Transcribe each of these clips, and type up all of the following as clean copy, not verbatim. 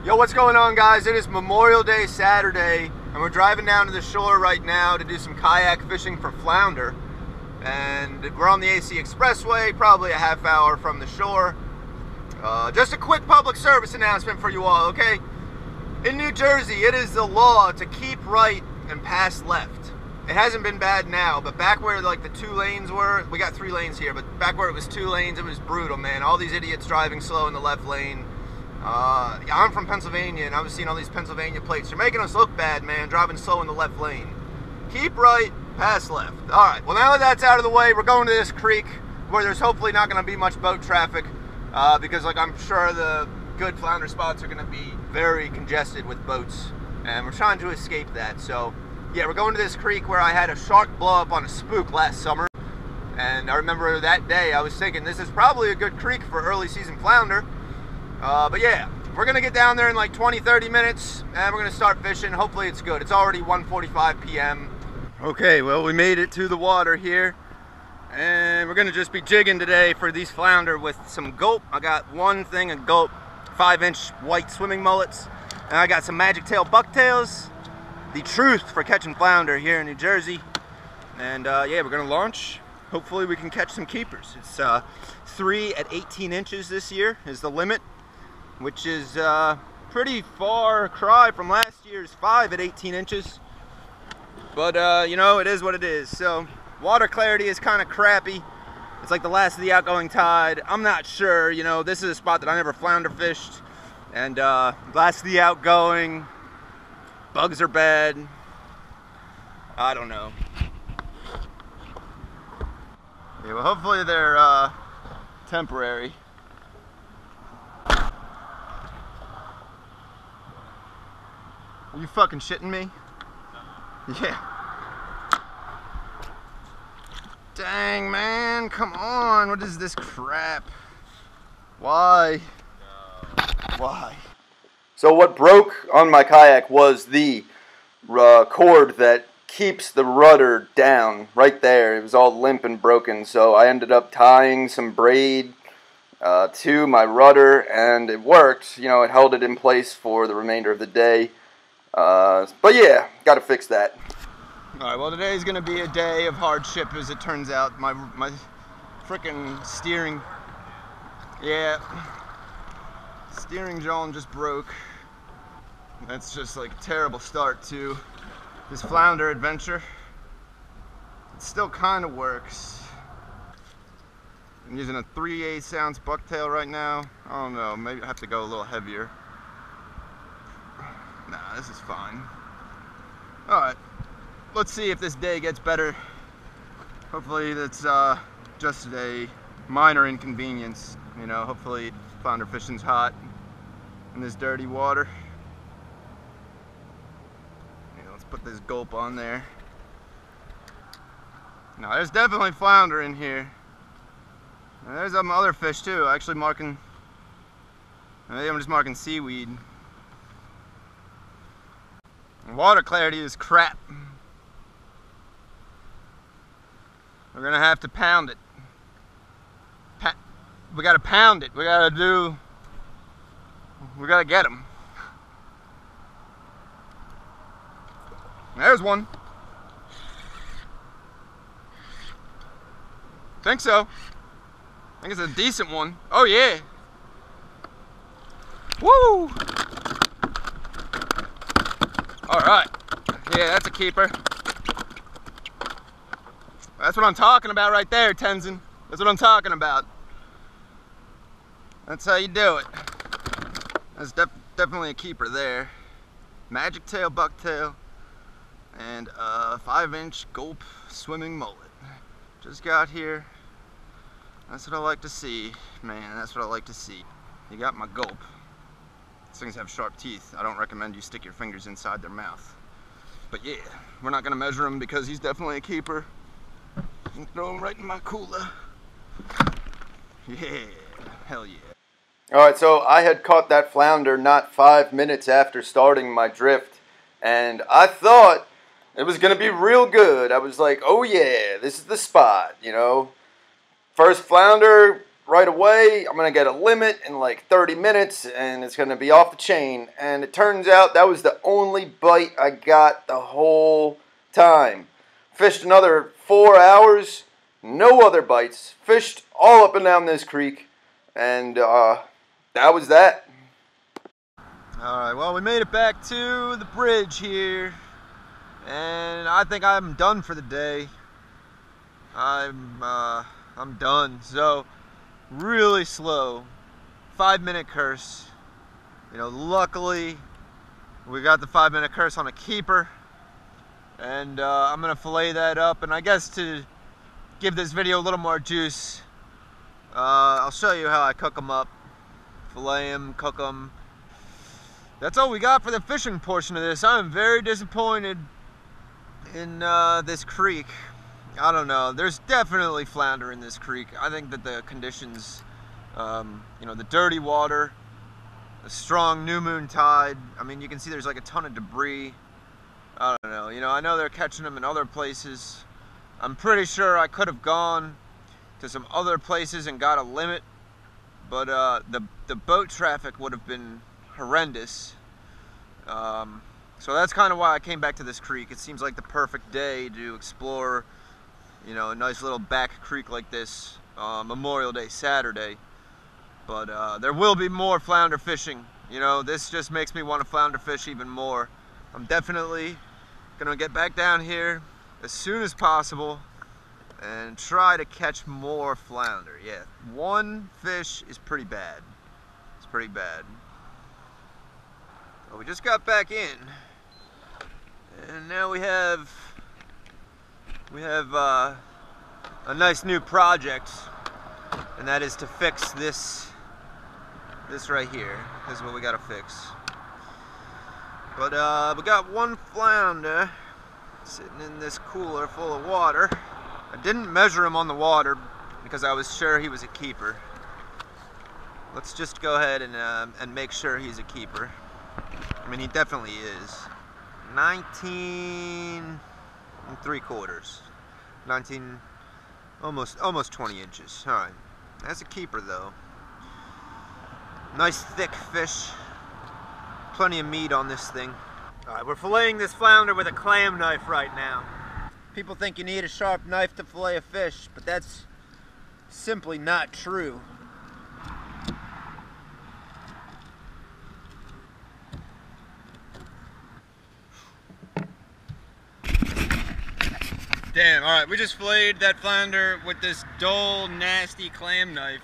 Yo, what's going on, guys? It is Memorial Day Saturday, and we're driving down to the shore right now to do some kayak fishing for flounder. And we're on the AC Expressway, probably a half hour from the shore. Just a quick public service announcement for you all, okay? In New Jersey, it is the law to keep right and pass left. It hasn't been bad now, but back where like the 2 lanes were, we got 3 lanes here, but back where it was 2 lanes, it was brutal, man. All these idiots driving slow in the left lane. I'm from Pennsylvania, and I was seeing all these Pennsylvania plates. They're making us look bad, man, driving slow in the left lane. Keep right, pass left. All right, well, now that that's out of the way, we're going to this creek where there's hopefully not going to be much boat traffic because, like, I'm sure the good flounder spots are going to be very congested with boats, and we're trying to escape that. So, yeah, we're going to this creek where I had a shark blow up on a spook last summer, and I remember that day I was thinking this is probably a good creek for early season flounder. But yeah, we're gonna get down there in like 20-30 minutes and we're gonna start fishing. Hopefully it's good. It's already 1:45 p.m. Okay, well, we made it to the water here, and we're gonna just be jigging today for these flounder with some gulp. I got one thing of gulp 5-inch white swimming mullets, and I got some magictail bucktails, the truth for catching flounder here in New Jersey. And yeah, we're gonna launch. Hopefully we can catch some keepers. It's 3 at 18 inches this year is the limit, which is pretty far cry from last year's 5 at 18 inches. But, you know, it is what it is. So, water clarity is kind of crappy. It's like the last of the outgoing tide. I'm not sure, you know, this is a spot that I never flounder fished. And last of the outgoing, bugs are bad. I don't know. Yeah, well, hopefully they're temporary. Are you fucking shitting me? No. Yeah. Dang, man, come on. What is this crap? Why? No. Why? So what broke on my kayak was the cord that keeps the rudder down right there. It was all limp and broken, so I ended up tying some braid to my rudder, and it worked. You know, it held it in place for the remainder of the day. But yeah, gotta fix that. Alright, well, today's gonna be a day of hardship, as it turns out. My frickin' steering, yeah, steering jaw just broke. That's just like a terrible start to this flounder adventure. It still kind of works. I'm using a 3/8 ounce bucktail right now. I don't know, maybe I have to go a little heavier. Nah, this is fine. Alright, let's see if this day gets better. Hopefully that's just a minor inconvenience. You know, hopefully flounder fishing's hot in this dirty water. Yeah, let's put this gulp on there. Now, there's definitely flounder in here. And there's some other fish too. Actually marking, maybe I'm just marking seaweed. Water clarity is crap. We're gonna have to pound it. We gotta pound it. We gotta get them. There's one. Think so. I think it's a decent one. Oh yeah. Woo! Alright. Yeah, that's a keeper. That's what I'm talking about right there, Tenzin. That's what I'm talking about. That's how you do it. That's definitely a keeper there. Magictail, bucktail, and a 5-inch gulp swimming mullet. Just got here. That's what I like to see, man. That's what I like to see. You got my gulp. These things have sharp teeth. I don't recommend you stick your fingers inside their mouth. But yeah, we're not gonna measure him because he's definitely a keeper. And throw him right in my cooler. Yeah, hell yeah. Alright, so I had caught that flounder not 5 minutes after starting my drift, and I thought it was gonna be real good. I was like, oh yeah, this is the spot, you know. First flounder, right away. I'm going to get a limit in like 30 minutes and it's going to be off the chain. And it turns out that was the only bite I got the whole time. Fished another 4 hours, no other bites. Fished all up and down this creek, and that was that. Alright, well, we made it back to the bridge here, and I think I'm done for the day. I'm done. So, really slow, 5-minute curse. You know, luckily, we got the 5-minute curse on a keeper. And I'm going to fillet that up, and I guess to give this video a little more juice, I'll show you how I cook them up. Fillet them, cook them. That's all we got for the fishing portion of this. I'm very disappointed in this creek. I don't know, there's definitely flounder in this creek. I think that the conditions, you know, the dirty water, the strong new moon tide, I mean, you can see there's like a ton of debris. I don't know, you know, I know they're catching them in other places. I'm pretty sure I could have gone to some other places and got a limit, but the boat traffic would have been horrendous. So that's kind of why I came back to this creek. It seems like the perfect day to explore, you know, a nice little back creek like this, Memorial Day Saturday. But there will be more flounder fishing. You know, this just makes me want to flounder fish even more. I'm definitely gonna get back down here as soon as possible and try to catch more flounder. Yeah, one fish is pretty bad. It's pretty bad. Well, we just got back in, and now we have a nice new project, and that is to fix this right here. This is what we gotta fix. But we got one flounder sitting in this cooler full of water. I didn't measure him on the water because I was sure he was a keeper. Let's just go ahead and make sure he's a keeper. I mean, he definitely is. 19 3/4. 19, almost 20 inches. All right, that's a keeper though. Nice thick fish. Plenty of meat on this thing. Alright, we're filleting this flounder with a clam knife right now. People think you need a sharp knife to fillet a fish, but that's simply not true. Damn, alright, we just filleted that flounder with this dull, nasty clam knife.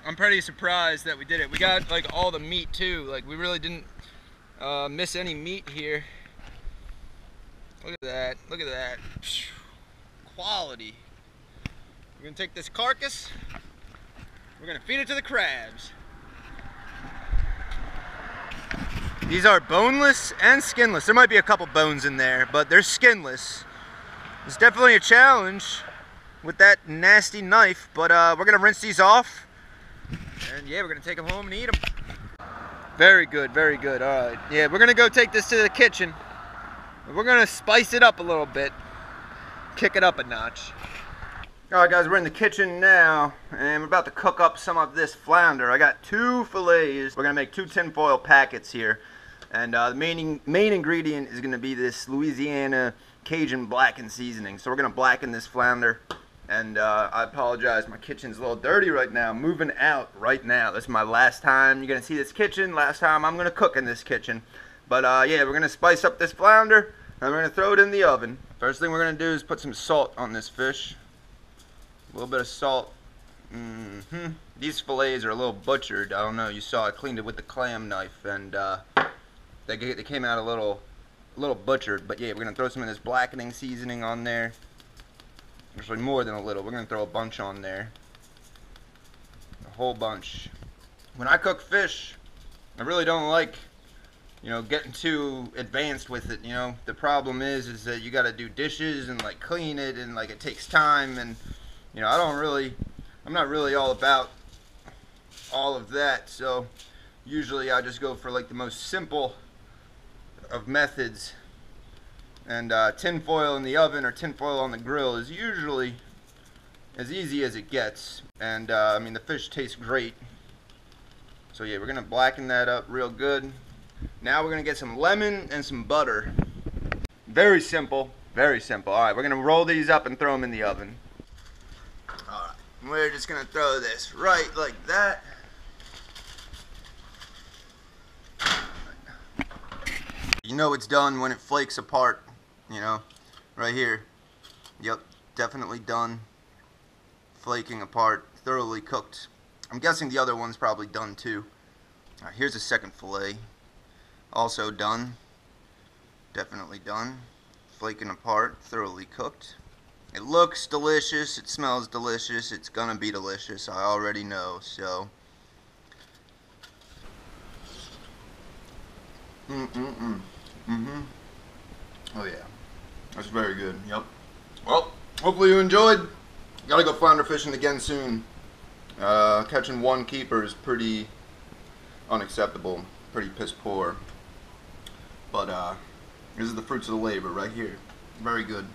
I'm pretty surprised that we did it. We got like all the meat too. Like, we really didn't miss any meat here. Look at that, look at that. Quality. We're gonna take this carcass, we're gonna feed it to the crabs. These are boneless and skinless. There might be a couple bones in there, but they're skinless. It's definitely a challenge with that nasty knife, but we're gonna rinse these off, and yeah, we're gonna take them home and eat them. Very good, very good. All right, yeah, we're gonna go take this to the kitchen. We're gonna spice it up a little bit, kick it up a notch. All right, guys, we're in the kitchen now, and we're about to cook up some of this flounder. I got 2 fillets. We're gonna make 2 tinfoil packets here, and the main ingredient is gonna be this Louisiana Cajun blackened seasoning. So we're gonna blacken this flounder. And I apologize, my kitchen's a little dirty right now. I'm moving out right now. This is my last time you're gonna see this kitchen. Last time I'm gonna cook in this kitchen. But yeah, we're gonna spice up this flounder and we're gonna throw it in the oven. First thing we're gonna do is put some salt on this fish. A little bit of salt. These fillets are a little butchered. I don't know, you saw I cleaned it with the clam knife, and they came out a little butchered. But yeah, we're gonna throw some of this blackening seasoning on there. Actually, more than a little. We're gonna throw a bunch on there. A whole bunch. When I cook fish, I really don't like, you know, getting too advanced with it. You know, the problem is that you got to do dishes and like clean it, and like it takes time, and you know, I'm not really all about all of that. So usually I just go for like the most simple of methods. And tin foil in the oven or tin foil on the grill is usually as easy as it gets. And I mean, the fish tastes great. So yeah, we're gonna blacken that up real good. Now we're gonna get some lemon and some butter. Very simple, very simple. All right, we're gonna roll these up and throw them in the oven. All right, we're just gonna throw this right like that. You know it's done when it flakes apart, you know, right here. Yep, definitely done. Flaking apart, thoroughly cooked. I'm guessing the other one's probably done too. All right, here's a second fillet. Also done. Definitely done. Flaking apart, thoroughly cooked. It looks delicious, it smells delicious, it's gonna be delicious, I already know, so. Oh yeah, that's very good, yep. Well, hopefully you enjoyed. Gotta go flounder fishing again soon. Catching one keeper is pretty unacceptable, pretty piss poor. But this is the fruits of the labor right here. Very good.